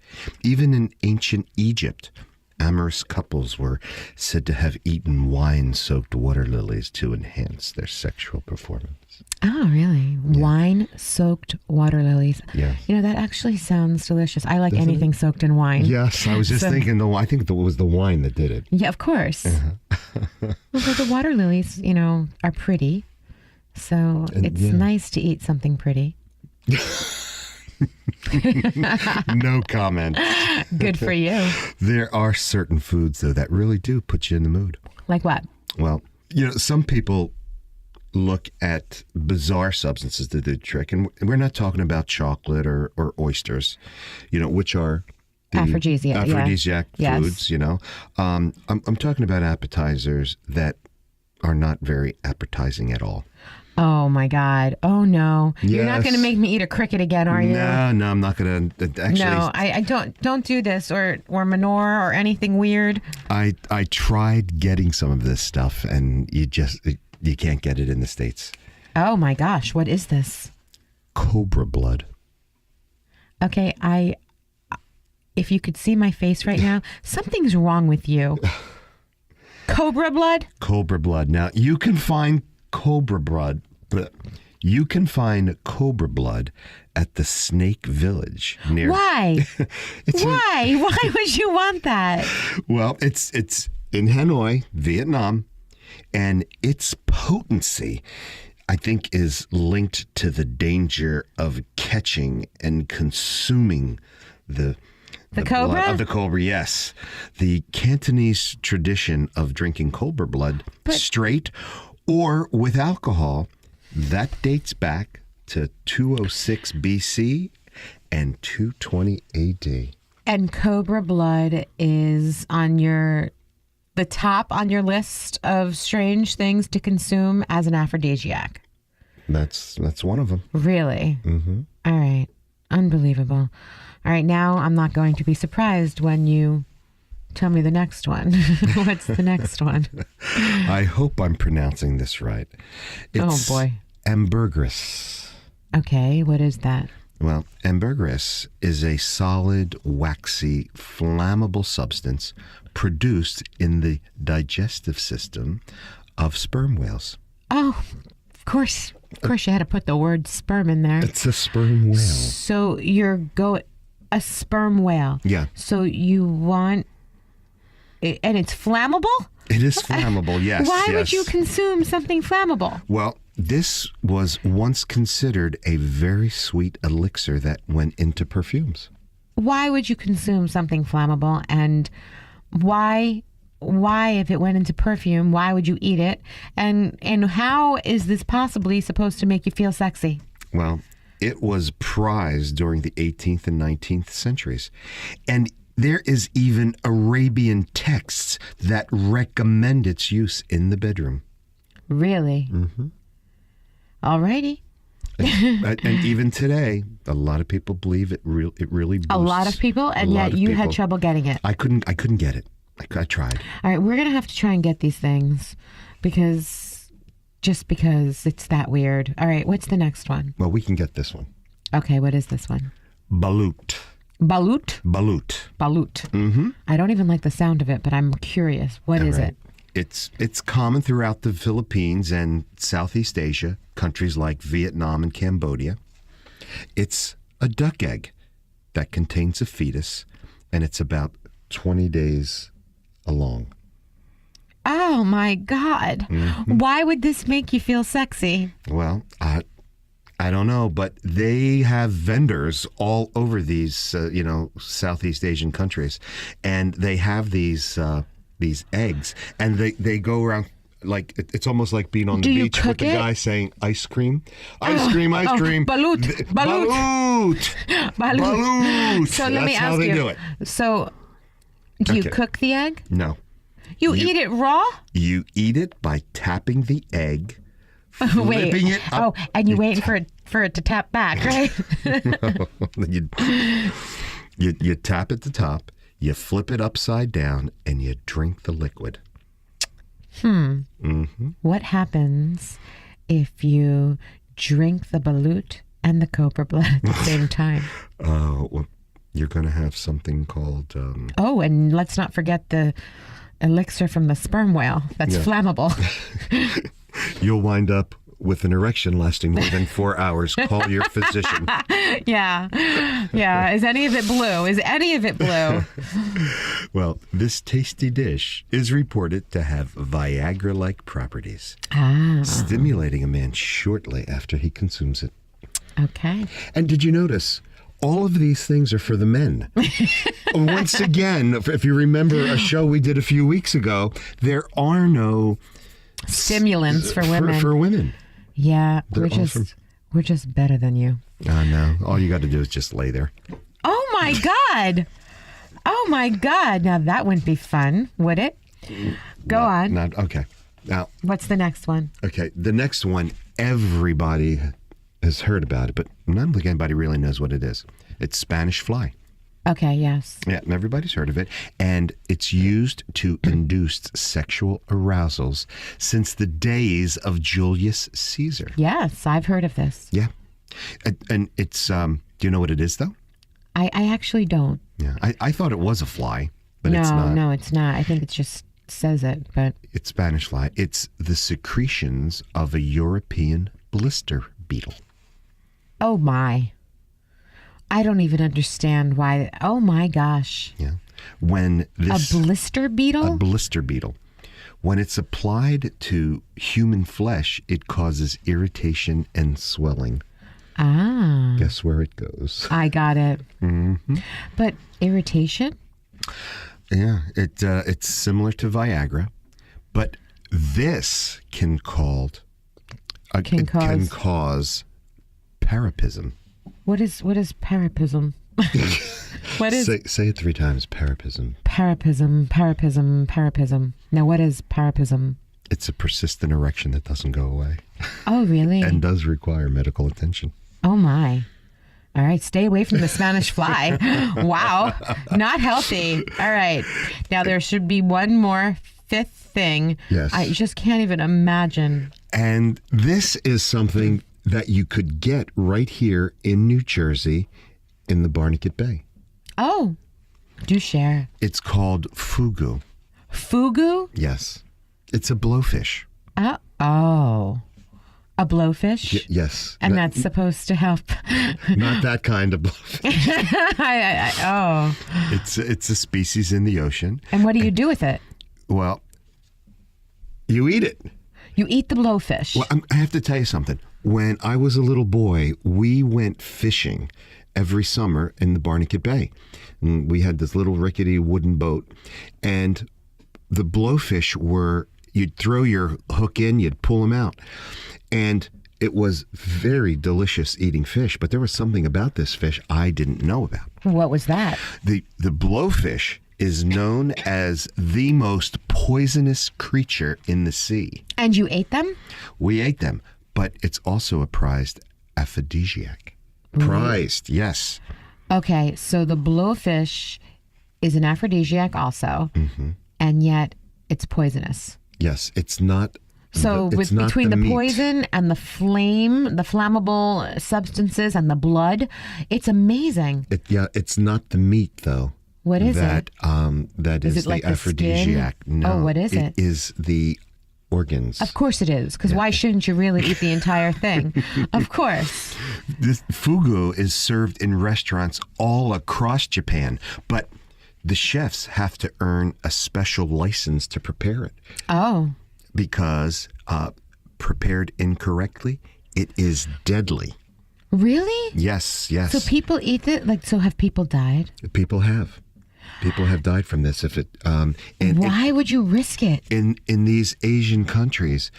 B: Even in ancient Egypt, amorous couples were said to have eaten wine-soaked water lilies to enhance their sexual performance.
C: Oh, really? Yeah. Wine-soaked water lilies.
B: Yeah.
C: That actually sounds delicious. I like anything soaked in wine.
B: Yes, I was just thinking, I think it was the wine that did it.
C: Yeah, of course. Well, the water lilies, are pretty. So it's nice to eat something pretty.
B: No comment.
C: Good for you.
B: There are certain foods, though, that really do put you in the mood.
C: Like what?
B: Well, some people look at bizarre substances that do the trick, and we're not talking about chocolate or oysters, which are the aphrodisiac foods.
C: Yes.
B: I'm talking about appetizers that are not very appetizing at all.
C: Oh my God! Oh no!
B: Yes.
C: You're not going to make me eat a cricket again, are you?
B: No, I'm not going to. Actually,
C: no, I don't do this or manure or anything weird.
B: I tried getting some of this stuff, and you can't get it in the States.
C: Oh my gosh! What is this?
B: Cobra blood.
C: Okay, if you could see my face right now, something's wrong with you. Cobra blood?
B: Cobra blood. Now you can find cobra blood. You can find cobra blood at the Snake Village near.
C: Why? Why? Why would you want that?
B: Well, it's in Hanoi, Vietnam, and its potency, I think, is linked to the danger of catching and consuming the
C: cobra?
B: Blood of the cobra, yes. The Cantonese tradition of drinking cobra blood straight or with alcohol, that dates back to 206 BC and 220 AD.
C: And cobra blood is on the top on your list of strange things to consume as an aphrodisiac.
B: That's one of them.
C: Really?
B: Mm-hmm.
C: All right. Unbelievable. All right, now I'm not going to be surprised when you tell me the next one. What's the next one?
B: I hope I'm pronouncing this right. It's
C: boy.
B: ambergris.
C: Okay, what is that?
B: Well, ambergris is a solid, waxy, flammable substance produced in the digestive system of sperm whales.
C: Oh, of course you had to put the word sperm in there.
B: It's a sperm whale.
C: So a sperm whale.
B: Yeah.
C: So you want, and it's flammable?
B: It is flammable, yes.
C: Why
B: yes.
C: would you consume something flammable?
B: Well, this was once considered a very sweet elixir that went into perfumes.
C: Why would you consume something flammable? And why, if it went into perfume, why would you eat it? And how is this possibly supposed to make you feel sexy?
B: Well, it was prized during the 18th and 19th centuries. And there is even Arabian texts that recommend its use in the bedroom.
C: Really?
B: Mm-hmm.
C: Alrighty.
B: And even today, a lot of people believe it really boosts.
C: A lot of people, and yet you had trouble getting it.
B: I couldn't get it. I tried.
C: All right, we're going to have to try and get these things because it's that weird. All right, what's the next one?
B: Well, we can get this one.
C: Okay, what is this one?
B: Balut.
C: Balut?
B: Balut.
C: Balut.
B: Mm-hmm.
C: I don't even like the sound of it, but I'm curious. What is it?
B: It's common throughout the Philippines and Southeast Asia, countries like Vietnam and Cambodia. It's a duck egg that contains a fetus, and it's about 20 days along.
C: Oh, my God.
B: Mm-hmm.
C: Why would this make you feel sexy?
B: Well, I don't know, but they have vendors all over these, Southeast Asian countries, and they have these eggs, and they go around like it's almost like being on the beach with the guy saying ice cream, ice cream.
C: Balut. So let me
B: That's
C: ask
B: how they
C: you.
B: do it.
C: So, do you cook the egg?
B: No.
C: You eat it raw?
B: You eat it by tapping the egg,
C: Wait.
B: flipping it up.
C: Oh, and you wait for it to tap back, right?
B: you tap at the top, you flip it upside down, and you drink the liquid. Mm-hmm.
C: What happens if you drink the balut and the cobra blood at the same time?
B: Well, you're going to have something called...
C: Oh, and let's not forget the elixir from the sperm whale. That's flammable.
B: You'll wind up with an erection lasting more than 4 hours. Call your physician.
C: Yeah. Is any of it blue?
B: Well, this tasty dish is reported to have Viagra-like properties, stimulating a man shortly after he consumes it.
C: Okay.
B: And did you notice? All of these things are for the men. Once again, if you remember a show we did a few weeks ago, there are no
C: stimulants for women.
B: For women.
C: Yeah, we're just better than you.
B: No, all you got to do is just lay there.
C: Oh my God! Now that wouldn't be fun, would it? Go on.
B: Okay. Now,
C: what's the next one?
B: Okay, the next one, everybody has heard about it, but I don't think anybody really knows what it is. It's Spanish fly.
C: Okay, yes.
B: Yeah, everybody's heard of it. And it's used to induce sexual arousals since the days of Julius Caesar.
C: Yes, I've heard of this.
B: Yeah. And it's, do you know what it is, though?
C: I actually don't.
B: Yeah, I thought it was a fly, but it's not.
C: No, it's not. I think it just says it, but...
B: It's Spanish fly. It's the secretions of a European blister beetle.
C: Oh, my. I don't even understand why. Oh, my gosh.
B: Yeah. When this...
C: A blister beetle?
B: A blister beetle. When it's applied to human flesh, it causes irritation and swelling.
C: Ah.
B: Guess where it goes?
C: I got it.
B: Mm-hmm.
C: But irritation?
B: Yeah, it's similar to Viagra, but this can cause parapism.
C: What is parapism? What is
B: say it 3 times? Parapism.
C: Parapism. Now, what is parapism?
B: It's a persistent erection that doesn't go away.
C: Oh, really?
B: And does require medical attention.
C: Oh my. All right, stay away from the Spanish fly. Wow, not healthy. All right, now there should be one more 5th thing.
B: Yes.
C: I just can't even imagine.
B: And this is something that you could get right here in New Jersey in the Barnegat Bay.
C: Oh, do share.
B: It's called fugu.
C: Fugu?
B: Yes. It's a blowfish.
C: Oh. A blowfish?
B: Yes.
C: And that's supposed to help.
B: Not that kind of blowfish. It's a species in the ocean.
C: And what do you do with it?
B: Well, you eat it.
C: You eat the blowfish.
B: Well, I have to tell you something. When I was a little boy, we went fishing every summer in the Barnegat Bay. And we had this little rickety wooden boat. And the blowfish were, you'd throw your hook in, you'd pull them out. And it was very delicious eating fish, but there was something about this fish I didn't know about.
C: What was that?
B: The blowfish is known as the most poisonous creature in the sea.
C: And you ate them?
B: We ate them, but it's also a prized aphrodisiac. Prized, yes.
C: Okay, so the blowfish is an aphrodisiac also, and yet it's poisonous.
B: Yes, it's not.
C: So
B: it's not
C: between the
B: meat.
C: poison and the flame, the flammable substances and the blood, it's amazing.
B: It's not the meat though.
C: What is
B: it? That is
C: it
B: the
C: like the
B: aphrodisiac.
C: skin?
B: No,
C: Oh, what is it?
B: It is the organs.
C: Of course it is, because why shouldn't you really eat the entire thing? Of course.
B: This fugu is served in restaurants all across Japan, but the chefs have to earn a special license to prepare it.
C: Oh.
B: Because prepared incorrectly, it is deadly.
C: Really?
B: Yes.
C: So people eat it? So have people died?
B: People have died from this.
C: Why would you risk it?
B: In these Asian countries,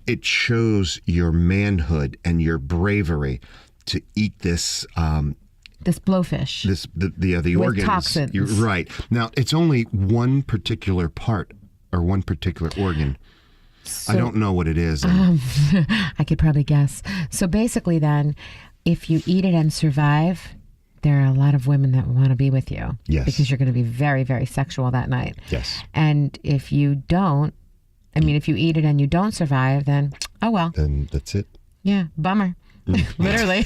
B: it shows your manhood and your bravery to eat this.
C: This blowfish.
B: The
C: with
B: organs.
C: Toxins.
B: You're right. Now it's only one particular part or one particular organ.
C: So,
B: I don't know what it is.
C: I could probably guess. So basically then, if you eat it and survive, there are a lot of women that want to be with you.
B: Yes.
C: Because you're going to be very, very sexual that night.
B: Yes.
C: And if you don't, if you eat it and you don't survive, then, oh well.
B: Then that's it.
C: Yeah, bummer. Literally.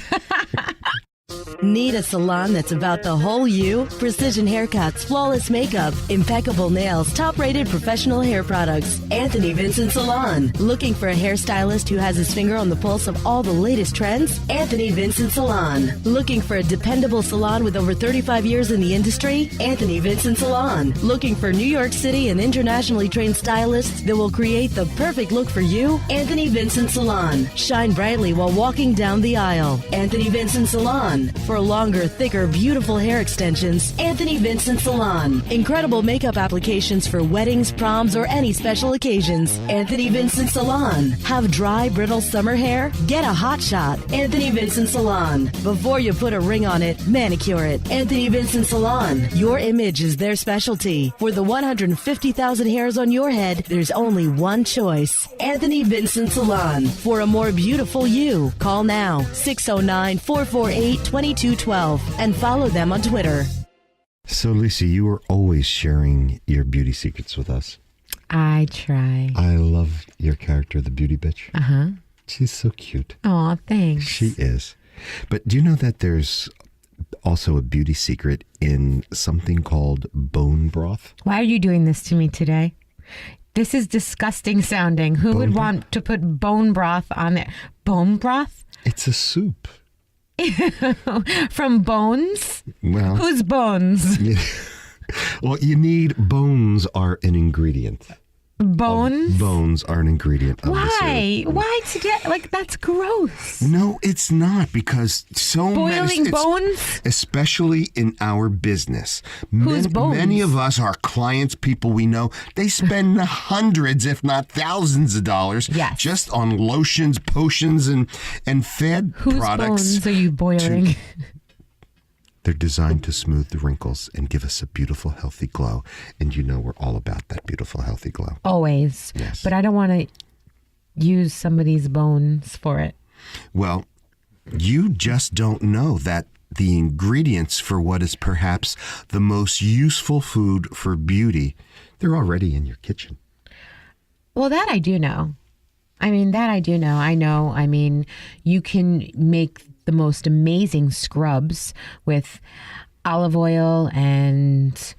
D: Need a salon that's about the whole you? Precision haircuts, flawless makeup, impeccable nails, top-rated professional hair products. Anthony Vincent Salon. Looking for a hairstylist who has his finger on the pulse of all the latest trends? Anthony Vincent Salon. Looking for a dependable salon with over 35 years in the industry? Anthony Vincent Salon. Looking for New York City and internationally trained stylists that will create the perfect look for you? Anthony Vincent Salon. Shine brightly while walking down the aisle. Anthony Vincent Salon. For longer, thicker, beautiful hair extensions, Anthony Vincent Salon. Incredible makeup applications for weddings, proms, or any special occasions. Anthony Vincent Salon. Have dry, brittle summer hair? Get a hot shot. Anthony Vincent Salon. Before you put a ring on it, manicure it. Anthony Vincent Salon. Your image is their specialty. For the 150,000 hairs on your head, there's only one choice. Anthony Vincent Salon. For a more beautiful you, call now 609-448-2212 and follow them on Twitter.
B: So, Lisa, you are always sharing your beauty secrets with us.
C: I try.
B: I love your character, the beauty bitch.
C: Uh-huh.
B: She's so cute.
C: Aw, thanks.
B: She is. But do you know that there's also a beauty secret in something called bone broth?
C: Why are you doing this to me today? This is disgusting sounding. Who would want to put bone broth on there? Bone broth?
B: It's a soup.
C: From bones?
B: Well,
C: whose bones?
B: Well, you need bones are an ingredient.
C: Bones?
B: Bones are an ingredient of the soup.
C: Why today? That's gross.
B: No, it's not, because
C: Boiling bones?
B: Especially in our business.
C: Whose bones?
B: Many of us, our clients, people we know, they spend hundreds, if not thousands of dollars just on lotions, potions, and fed products.
C: Whose bones are you boiling?
B: They're designed to smooth the wrinkles and give us a beautiful, healthy glow. And you know we're all about that beautiful, healthy glow.
C: Always.
B: Yes.
C: But I don't want to use somebody's bones for it.
B: Well, you just don't know that the ingredients for what is perhaps the most useful food for beauty, they're already in your kitchen.
C: Well, that I do know. I mean, that I do know. I know. I mean, you can make the most amazing scrubs with olive oil and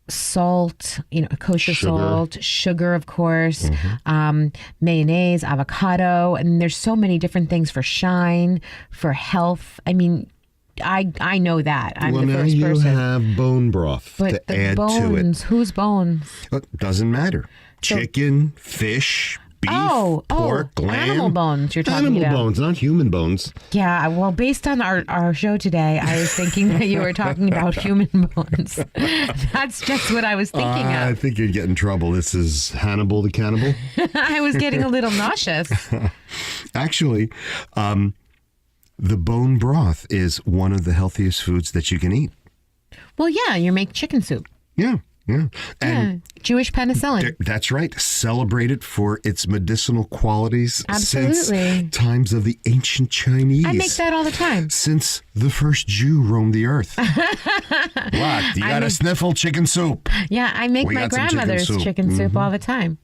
C: salt, kosher salt, sugar, of course, mayonnaise, avocado, and there's so many different things for shine, for health. I mean, I know that. I'm the first
B: now
C: person.
B: you have bone broth
C: But
B: to
C: the
B: add
C: bones,
B: to it.
C: whose bones?
B: It doesn't matter. Chicken, fish, beef, pork, lamb.
C: Animal bones you're talking
B: Animal
C: about.
B: bones, not human bones.
C: Yeah, well, based on our show today, I was thinking that you were talking about human bones. That's just what I was thinking
B: I
C: of.
B: think you'd get in trouble. This is Hannibal the Cannibal.
C: I was getting a little nauseous.
B: Actually, the bone broth is one of the healthiest foods that you can eat.
C: Well, yeah, you make chicken soup.
B: Yeah. And
C: Yeah, Jewish penicillin.
B: that's right. Celebrated for its medicinal qualities
C: Absolutely.
B: since times of the ancient Chinese.
C: I make that all the time.
B: Since the first Jew roamed the earth. What? You got to sniffle chicken soup.
C: Yeah, I make
B: We
C: my
B: got some chicken
C: grandmother's
B: soup.
C: chicken soup all the time.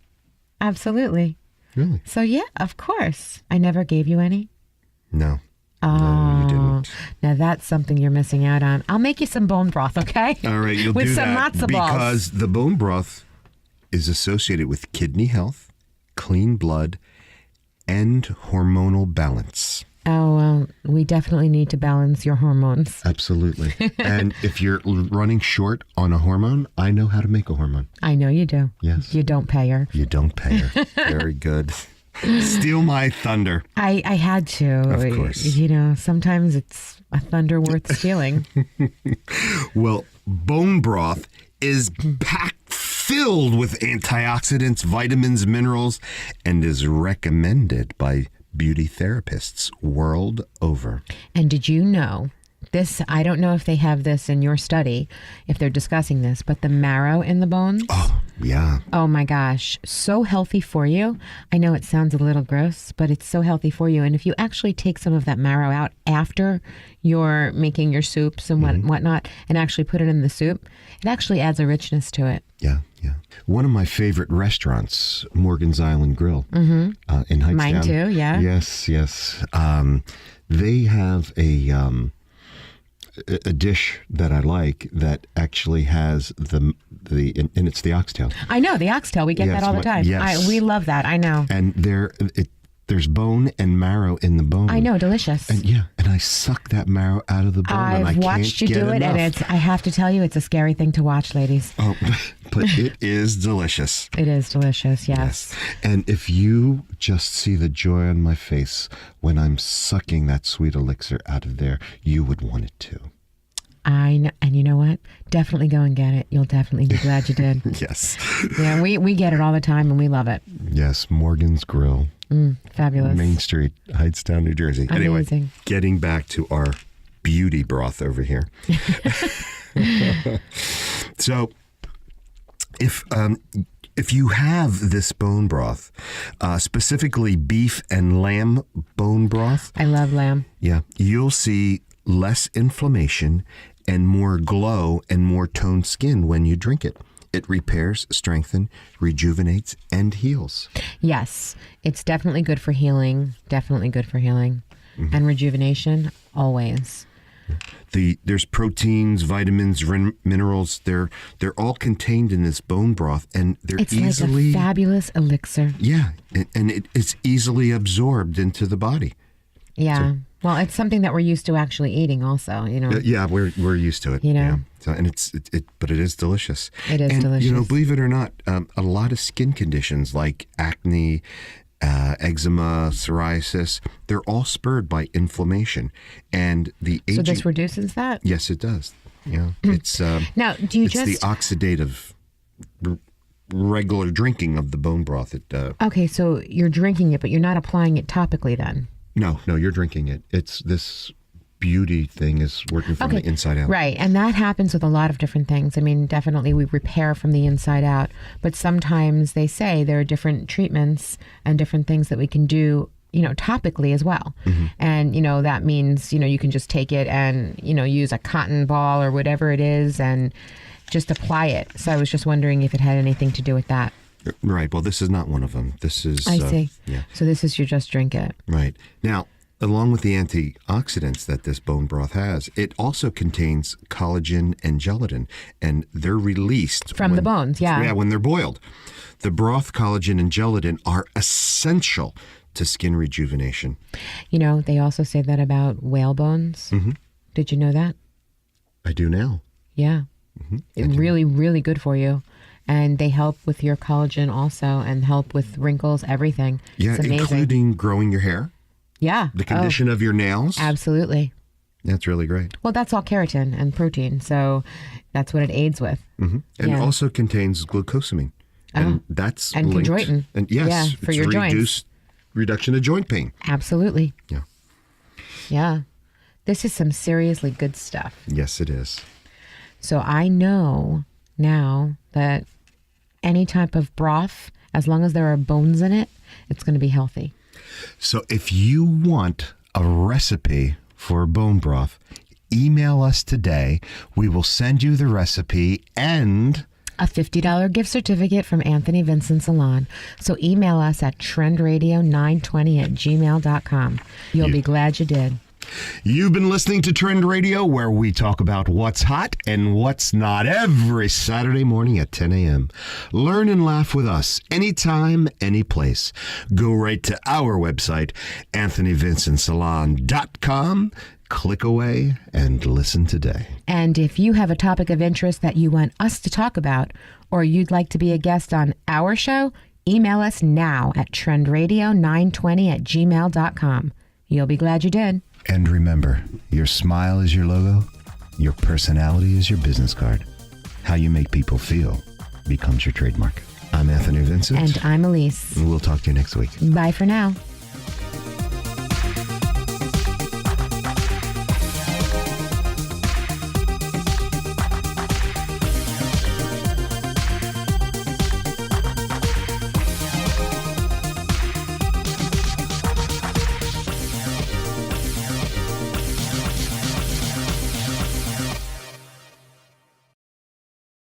C: Absolutely.
B: Really?
C: So, yeah, of course. I never gave you any.
B: No.
C: Oh,
B: No, you didn't.
C: Now that's something you're missing out on. I'll make you some bone broth, okay?
B: All right, you'll
C: With
B: do
C: some
B: that
C: matzo balls.
B: because the bone broth is associated with kidney health, clean blood, and hormonal balance.
C: Oh, well, we definitely need to balance your hormones.
B: Absolutely. And if you're running short on a hormone, I know how to make a hormone.
C: I know you do.
B: Yes.
C: You don't pay her.
B: You don't pay her. Very good. Steal my thunder.
C: I had to.
B: Of course.
C: Sometimes it's a thunder worth stealing.
B: Well, bone broth is packed filled with antioxidants, vitamins, minerals, and is recommended by beauty therapists world over.
C: And did you know this? I don't know if they have this in your study, if they're discussing this, but the marrow in the bones.
B: Yeah.
C: Oh my gosh, so healthy for you. I know it sounds a little gross, but it's so healthy for you. And if you actually take some of that marrow out after you're making your soups and whatnot, and actually put it in the soup, it actually adds a richness to it.
B: Yeah. One of my favorite restaurants, Morgan's Island Grill, in Hightstown.
C: Mine too, yeah.
B: Yes. They have a dish that I like that actually has and it's the oxtail.
C: I know, the oxtail. We get
B: Yes,
C: that all the time.
B: yes.
C: We love that. I know.
B: And there's bone and marrow in the bone.
C: I know, delicious.
B: And I suck that marrow out of the bone. and I
C: I've
B: can't
C: watched you
B: get
C: do it,
B: enough.
C: and I have to tell you, it's a scary thing to watch, ladies.
B: Oh, but it is delicious.
C: It is delicious, yes.
B: And if you just see the joy on my face when I'm sucking that sweet elixir out of there, you would want it too.
C: I know, and you know what? Definitely go and get it. You'll definitely be glad you did.
B: Yes.
C: Yeah, we get it all the time, and we love it.
B: Yes, Morgan's Grill.
C: Fabulous.
B: Main Street, Hightstown, New Jersey. Anyway,
C: Amazing.
B: getting back to our beauty broth over here. So, if you have this bone broth, specifically beef and lamb bone broth,
C: I love lamb.
B: yeah, you'll see less inflammation and more glow and more toned skin when you drink it. It repairs, strengthens, rejuvenates, and heals.
C: Yes, it's definitely good for healing. Definitely good for healing. And rejuvenation, always.
B: There's proteins, vitamins, minerals. They're all contained in this bone broth, and they're
C: It's
B: easily
C: like a fabulous elixir.
B: yeah, and it's easily absorbed into the body.
C: Yeah. Well, it's something that we're used to actually eating also,
B: Yeah, we're used to it.
C: You know?
B: Yeah. So, and but it is delicious.
C: It is
B: and,
C: delicious.
B: Believe it or not, a lot of skin conditions like acne, eczema, psoriasis, they're all spurred by inflammation, and the aging.
C: So this reduces that?
B: Yes, it does. Yeah, it's
C: Now, do you
B: it's
C: just...
B: the oxidative regular drinking of the bone broth.
C: Okay, so you're drinking it, but you're not applying it topically then?
B: No, you're drinking it. It's this beauty thing is working from the inside out.
C: Right, and that happens with a lot of different things. I mean, definitely we repair from the inside out, but sometimes they say there are different treatments and different things that we can do, topically as well. And, that means, you can just take it and, use a cotton ball or whatever it is and just apply it. So I was just wondering if it had anything to do with that.
B: Right. Well, this is not one of them. This is.
C: I see.
B: Yeah.
C: So this is your just drink it.
B: Right. Now, along with the antioxidants that this bone broth has, it also contains collagen and gelatin, and they're released
C: From the bones, yeah.
B: Yeah, when they're boiled. The broth, collagen, and gelatin are essential to skin rejuvenation.
C: You know, they also say that about whale bones.
B: Mm-hmm.
C: Did you know that?
B: I do now.
C: Yeah.
B: Mm-hmm.
C: It's really, really good for you. And they help with your collagen also and help with wrinkles, everything.
B: Yeah,
C: It's amazing.
B: including growing your hair,
C: Yeah.
B: the condition of your nails.
C: Absolutely.
B: That's really great.
C: Well, that's all keratin and protein. So that's what it aids with.
B: Mm-hmm. And
C: Yeah.
B: it also contains glucosamine. And that's
C: And
B: linked.
C: chondroitin.
B: And yes,
C: Yeah, for
B: it's
C: your joints.
B: reduction of joint pain.
C: Absolutely.
B: Yeah.
C: Yeah. This is some seriously good stuff.
B: Yes, it is.
C: So I know now that any type of broth, as long as there are bones in it, it's going to be healthy.
B: So if you want a recipe for bone broth, email us today. We will send you the recipe and
C: A $50 gift certificate from Anthony Vincent Salon. So email us at trendradio920@gmail.com. You'll be glad you did.
B: you've been listening to Trend Radio, where we talk about what's hot and what's not every Saturday morning at 10 a.m. Learn and laugh with us anytime, any place. Go right to our website, AnthonyVincentSalon.com. Click away and listen today.
C: And if you have a topic of interest that you want us to talk about, or you'd like to be a guest on our show, email us now at trendradio920@gmail.com. You'll be glad you did.
B: And remember, your smile is your logo, your personality is your business card. How you make people feel becomes your trademark. I'm Anthony Vincent.
C: And I'm Elise.
B: And we'll talk to you next week.
C: Bye for now.